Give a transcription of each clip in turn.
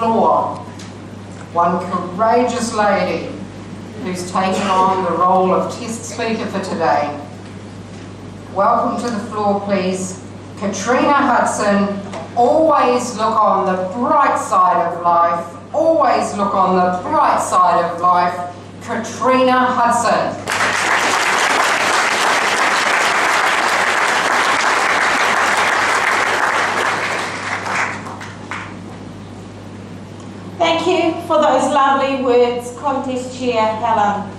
floor, one courageous lady who's taken on the role of test speaker for today. Welcome to the floor, please, Katrina Hudson. Always look on the bright side of life. Always look on the bright side of life. Katrina Hudson. Thank you for those lovely words, Contest Chair Helen.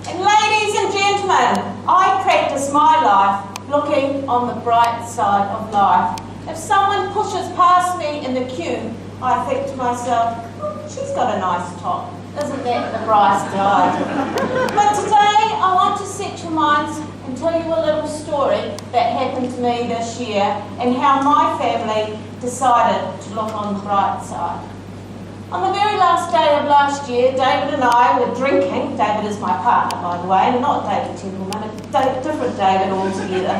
And ladies and gentlemen, I practice my life looking on the bright side of life. If someone pushes past me in the queue, I think to myself, oh, she's got a nice top. Isn't that the bright side? But today I want to set your minds and tell you a little story that happened to me this year and how my family decided to look on the bright side. On the very last day of last year, David and I were drinking. David is my partner, by the way, and not David Templeman, a different David altogether.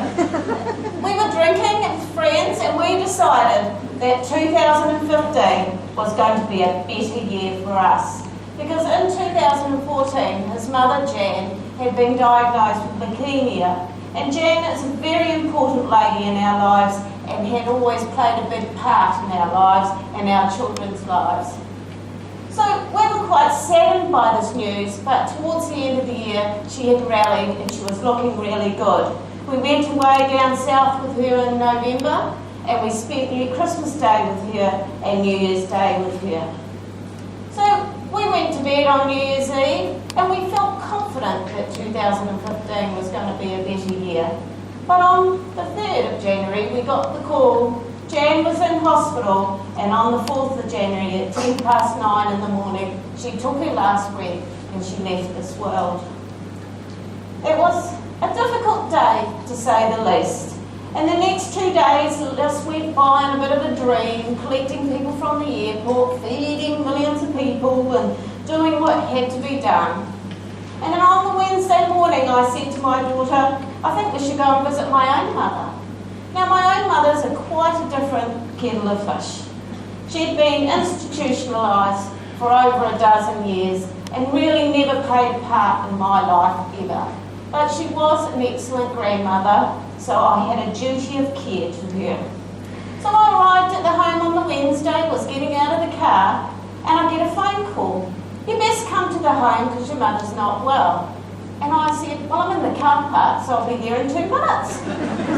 We were drinking with friends and we decided that 2015 was going to be a better year for us. Because in 2014, his mother Jan had been diagnosed with leukemia, and Jan is a very important lady in our lives and had always played a big part in our lives and our children's lives. So we were quite saddened by this news, but towards the end of the year, she had rallied and she was looking really good. We went away down south with her in November, and we spent Christmas Day with her and New Year's Day with her. So we went to bed on New Year's Eve, and we felt confident that 2015 was going to be a better year. But on the 3rd of January, we got the call. Jan was in hospital, and on the 4th of January at 9:10 in the morning, she took her last breath and she left this world. It was a difficult day, to say the least. And the next 2 days just went by in a bit of a dream, collecting people from the airport, feeding millions of people and doing what had to be done. And then on the Wednesday morning, I said to my daughter, I think we should go and visit my own mother. Now, my own mother's quite a different kettle of fish. She'd been institutionalised for over a dozen years and really never played a part in my life ever. But she was an excellent grandmother, so I had a duty of care to her. So I arrived at the home on the Wednesday, was getting out of the car, and I get a phone call. You best come to the home because your mother's not well. And I said, well, I'm in the car park, so I'll be there in 2 minutes.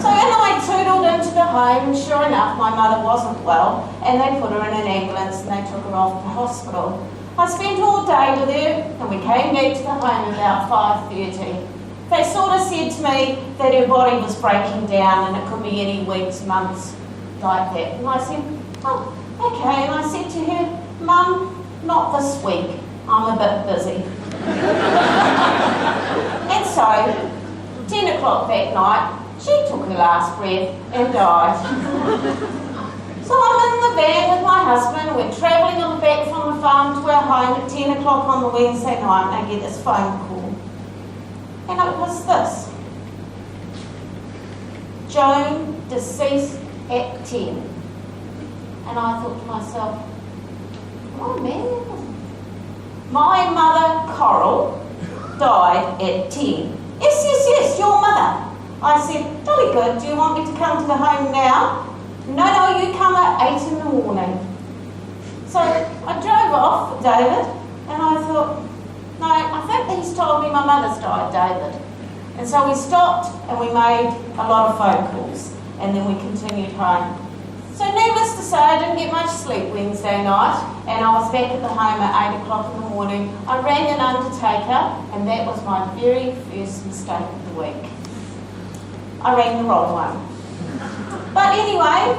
So and I tootled into the home, and sure enough, my mother wasn't well, and they put her in an ambulance and they took her off to hospital. I spent all day with her, and we came back to the home about 5:30. They sort of said to me that her body was breaking down and it could be any weeks, months, like that. And I said, oh, okay. And I said to her, Mum, not this week. I'm a bit busy. And so, 10 o'clock that night, she took her last breath and died. So I'm in the van with my husband, we're travelling on the back from the farm to our home at 10 o'clock on the Wednesday night, and I get this phone call. And it was this. Joan, deceased at 10. And I thought to myself, oh man, my mother, Coral, died at 10. Yes, your mother. I said, jolly good, do you want me to come to the home now? No, you come at 8 in the morning. So I drove off with David, and I thought, no, I think he's told me my mother's died, David. And so we stopped and we made a lot of phone calls, and then we continued home. So needless to say, I didn't get much sleep Wednesday night, and I was back at the home at 8 o'clock in the morning. I rang an undertaker, and that was my very first mistake of the week. I rang the wrong one. But anyway,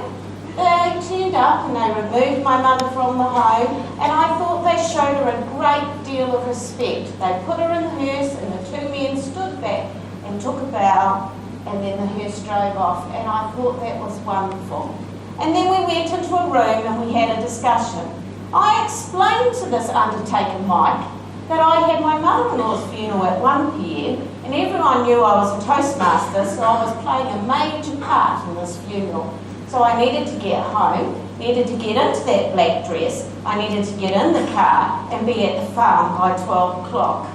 they turned up and they removed my mother from the home, and I thought they showed her a great deal of respect. They put her in the hearse, and the 2 men stood back and took a bow, and then the hearse drove off, and I thought that was wonderful. And then we went into a room and we had a discussion. I explained to this undertaker, Mike, that I had my mother-in-law's funeral at 1 p.m, and everyone knew I was a Toastmaster, so I was playing a major part in this funeral. So I needed to get home, needed to get into that black dress, I needed to get in the car and be at the farm by 12 o'clock.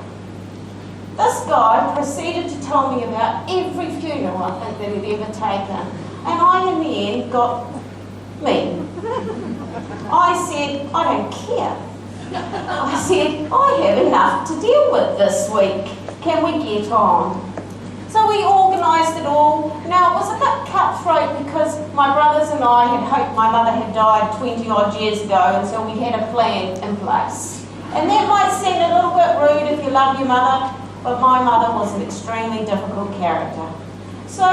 This guy proceeded to tell me about every funeral I think that he'd ever taken, and I in the end got me. I said, I don't care. I said, I have enough to deal with this week. Can we get on? So we organised it all. Now, it was a bit cutthroat because my brothers and I had hoped my mother had died 20 odd years ago, and so we had a plan in place. And that might seem a little bit rude if you love your mother, but my mother was an extremely difficult character. So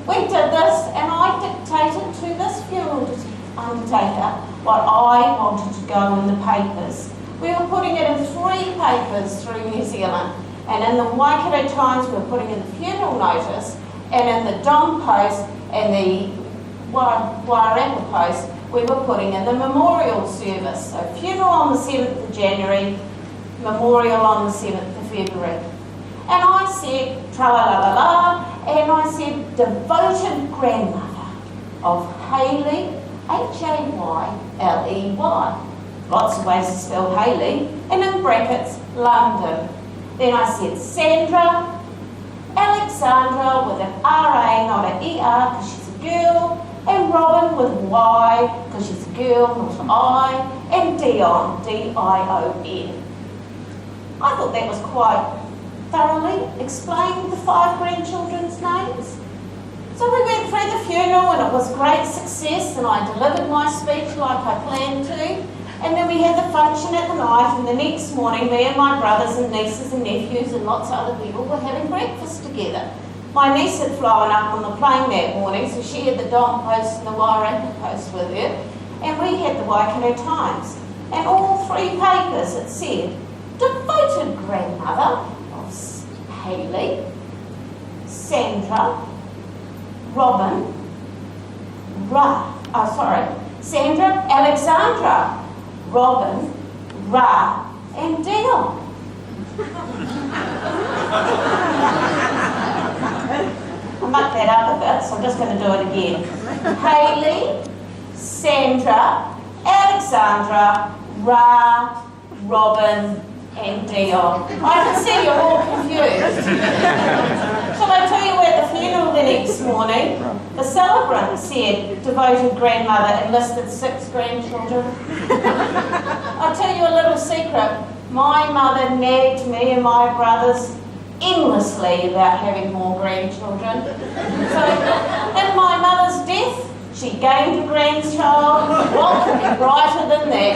we did this, and I dictated to this funeral undertaker what I wanted to go in the papers. We were putting it in 3 papers through New Zealand. And in the Waikato Times, we were putting in the funeral notice, and in the Dom Post and the Wairarapa Post, we were putting in the memorial service. So funeral on the 7th of January, memorial on the 7th of February. And I said, tra-la-la-la-la, and I said, devoted grandmother of Hayley, Hayley. Lots of ways to spell Hayley, and in brackets, London. Then I said Sandra, Alexandra with an R-A, not an E-R, because she's a girl, and Robin with Y, because she's a girl, not an I, and Dion, D-I-O-N. I thought that was quite thoroughly explained the 5 grandchildren's names. So we went through the funeral, and it was a great success, and I delivered my speech like I planned to. And then we had the function at the night, and the next morning me and my brothers and nieces and nephews and lots of other people were having breakfast together. My niece had flown up on the plane that morning, so she had the Dom Post and the Wairarapa Post with her, and we had the Waikato Times. And all 3 papers, it said, devoted grandmother of Hayley, Sandra, Robin, Sandra, Alexandra, Robin, Ra, and Dion. I mucked that up a bit, so I'm just going to do it again. Hayley, Sandra, Alexandra, Ra, Robin, and Dion. I can see you're all confused. Shall I tell you at the funeral the next morning? The celebrant said, devoted grandmother, and listed 6 grandchildren. I'll tell you a little secret. My mother nagged me and my brothers endlessly about having more grandchildren. So, in my mother's death, she gained a grandchild. What could be brighter than that?